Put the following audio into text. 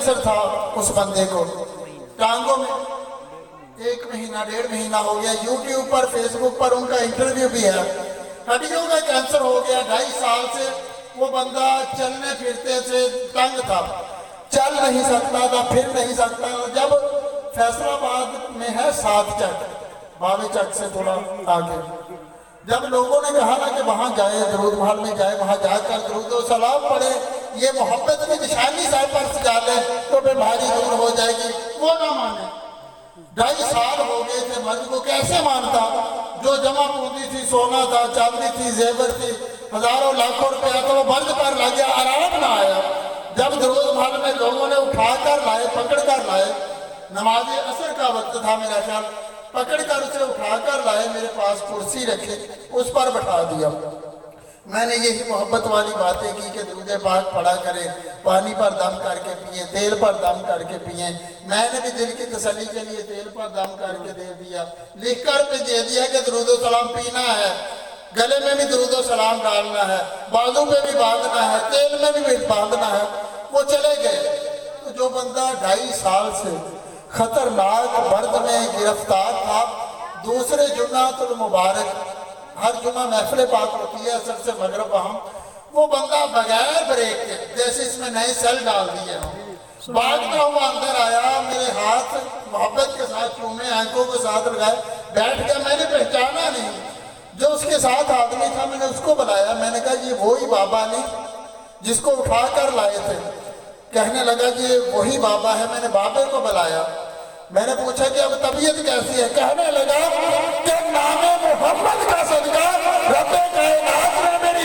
Cancer تھا اس بندے کو ٹانگوں میں، 1 مہینہ 1.5 مہینہ ہو گیا، یوٹیوب پر فیس بک پر ان کا انٹرویو بھی ہے، ہڈیوں کا کینسر ہو گیا، 2.5 سال سے وہ بندہ چلنے پھرتے سے تنگ تھا، چل نہیں سکتا تھا، پھر نہیں سکتا تھا۔ جب فیصل آباد میں ہے 7 چک، باوے چک سے تھوڑا آگے، جب لوگوں نے کہا نا کہ وہاں جائے، درود محل میں جائے، وہاں جا کر درود و سلام پڑھے، یہ محبت کی نشانی سر پر سجا لے تو بیماری دور ہو جائے گی، وہ نہ مانے۔ 2.5 سال ہو گئے تھے، مرض کو کیسے مانتا؟ جو جمع پوندی تھی، سونا تھا، چاندی تھی، زیور تھی، ہزاروں لاکھوں روپیہ تو وہ مرض پر لگ گیا، آرام نہ آیا۔ جب درود محل میں لوگوں نے اٹھا کر لائے، پکڑ کر لائے، نماز عصر کا وقت تھا میرا خیال، پکڑ کر اسے اٹھا کر لائے، میرے پاس کرسی رکھے، اس پر بٹھا دیا۔ میں نے یہی محبت والی باتیں کی کہ درود پاک پڑھا کریں، پانی پر دم کر کے پئیں، تیل پر دم کر کے پئیں۔ میں نے بھی دل کی تسلی کے لیے تیل پر دم کر کے دے دیا، لکھ کر پہ دے دیا کہ درود و سلام پینا ہے، گلے میں بھی درود و سلام ڈالنا ہے، بازو پہ بھی باندھنا ہے، تیل میں بھی باندھنا ہے۔ وہ چلے گئے۔ تو جو بندہ 2.5 سال سے خطرناک مرض میں گرفتار تھا، دوسرے جمعہ المبارک، ہر جمعہ محفل پاک ہوتی ہے اثر سے مغرب وہاں، وہ بندہ بغیر بریک کے جیسے اس میں نئے سیل ڈال دیے ہوں، بھاگتا ہوا اندر آیا، میرے ہاتھ محبت کے ساتھ چومے، آنکھوں کے ساتھ لگائے، بیٹھ گیا۔ میں نے پہچانا نہیں، جو اس کے ساتھ آدمی تھا میں نے اس کو بلایا، میں نے کہا یہ وہی بابا نہیں جس کو اٹھا کر لائے تھے؟ کہنے لگا یہ وہی بابا ہے۔ میں نے بابے کو بلایا، میں نے پوچھا کہ اب طبیعت کیسی ہے؟ کہنے لگا کہ نام محمد کا صدقہ رب کائنات نے میری